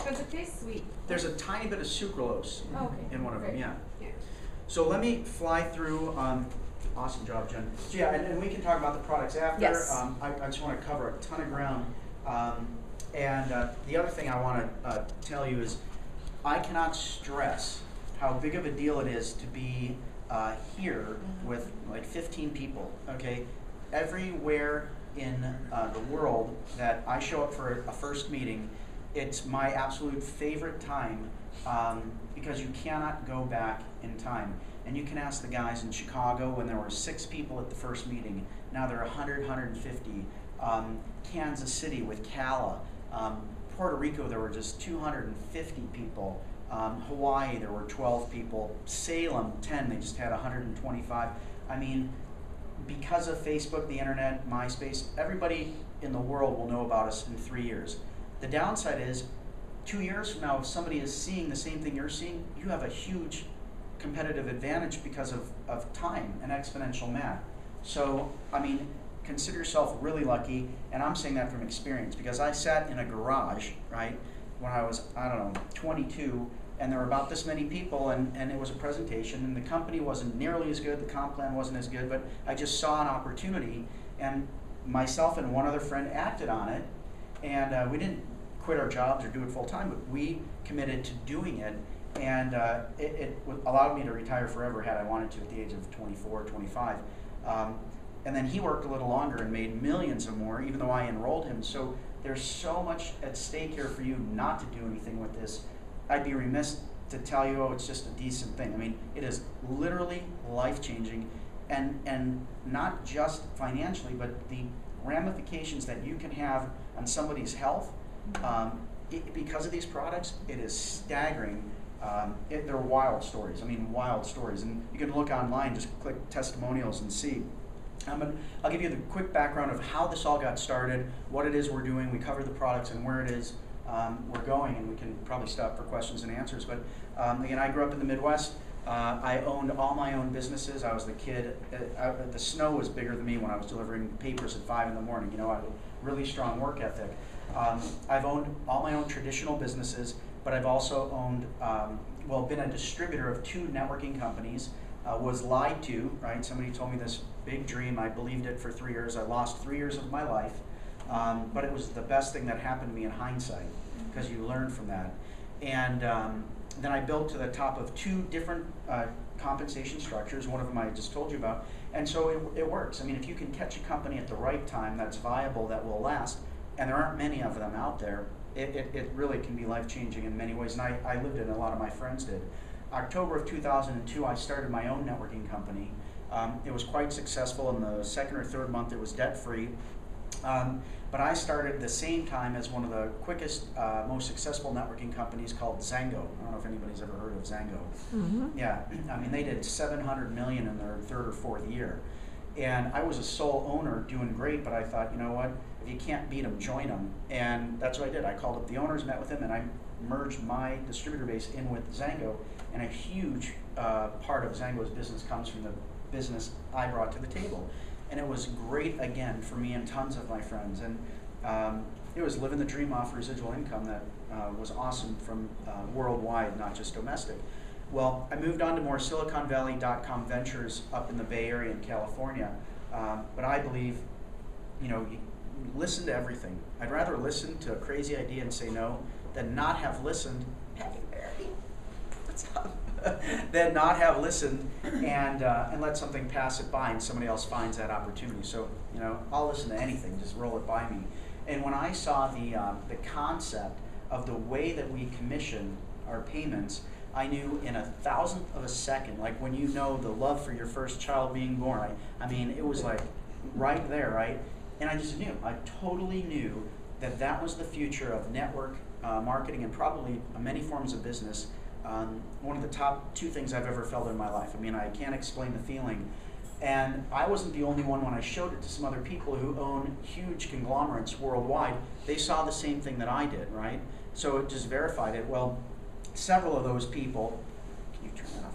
Does it taste sweet? There's a tiny bit of sucralose in one of them, Great. yeah. Yeah. So let me fly through. Awesome job, Jen. So yeah, and we can talk about the products after. Yes. I just want to cover a ton of ground. The other thing I want to tell you is I cannot stress how big of a deal it is to be here with like 15 people, okay? Everywhere in the world that I show up for a first meeting, it's my absolute favorite time because you cannot go back in time. And you can ask the guys in Chicago when there were 6 people at the first meeting. Now there are 100, 150. Kansas City with Cala. Puerto Rico, there were just 250 people. Hawaii, there were 12 people. Salem, 10. They just had 125. I mean, because of Facebook, the internet, MySpace, everybody in the world will know about us in 3 years. The downside is, 2 years from now, if somebody is seeing the same thing you're seeing, you have a huge competitive advantage because of time and exponential math. So, I mean, consider yourself really lucky, and I'm saying that from experience because I sat in a garage, right, when I was, I don't know, 22, and there were about this many people, and it was a presentation, and the company wasn't nearly as good, the comp plan wasn't as good, but I just saw an opportunity, and myself and one other friend acted on it, and we didn't quit our jobs or do it full time, but we committed to doing it, and it allowed me to retire forever had I wanted to at the age of 24, 25. And then he worked a little longer and made millions or more, even though I enrolled him. So there's so much at stake here for you not to do anything with this. I'd be remiss to tell you, oh, it's just a decent thing. I mean, it is literally life-changing, and not just financially, but the ramifications that you can have on somebody's health because of these products, it is staggering. They're wild stories. I mean, wild stories. And you can look online, just click testimonials and see. I'll give you the quick background of how this all got started, what it is we're doing. We cover the products and where it is we're going, and we can probably stop for questions and answers. But again, I grew up in the Midwest. I owned all my own businesses. I was the kid. The snow was bigger than me when I was delivering papers at 5 in the morning. You know, I had a really strong work ethic. I've owned all my own traditional businesses, but I've also owned, been a distributor of 2 networking companies. Was lied to, right? Somebody told me this big dream. I believed it for 3 years. I lost 3 years of my life, but it was the best thing that happened to me in hindsight because you learn from that. And then I built to the top of 2 different compensation structures. One of them I just told you about. And so it works. I mean, if you can catch a company at the right time that's viable, that will last, and there aren't many of them out there, it really can be life-changing in many ways. And I lived it, and a lot of my friends did. October of 2002, I started my own networking company. It was quite successful. In the 2nd or 3rd month, it was debt-free. But I started at the same time as one of the quickest, most successful networking companies called Xango. I don't know if anybody's ever heard of Xango. Mm-hmm. Yeah, I mean, they did $700 million in their 3rd or 4th year. And I was a sole owner doing great, but I thought, you know what, if you can't beat them, join them. And that's what I did. I called up the owners, met with them, and I merged my distributor base in with Xango. And a huge part of Xango's business comes from the business I brought to the table. And it was great, again, for me and tons of my friends. And it was living the dream off residual income that was awesome from worldwide, not just domestic. Well, I moved on to more SiliconValley.com ventures up in the Bay Area in California. But I believe, you know, you listen to everything. I'd rather listen to a crazy idea and say no than not have listened. Hey, Mary, what's up? Than not have listened and let something pass it by and somebody else finds that opportunity. So, you know, I'll listen to anything, just roll it by me. And when I saw the concept of the way that we commission our payments, I knew in 1,000th of a second, like when you know the love for your first child being born, I mean, it was like right there, right? And I just knew, I totally knew that that was the future of network marketing and probably many forms of business. One of the top 2 things I've ever felt in my life. I mean, I can't explain the feeling. And I wasn't the only one when I showed it to some other people who own huge conglomerates worldwide. They saw the same thing that I did, right? So it just verified it. Well, several of those people, can you turn that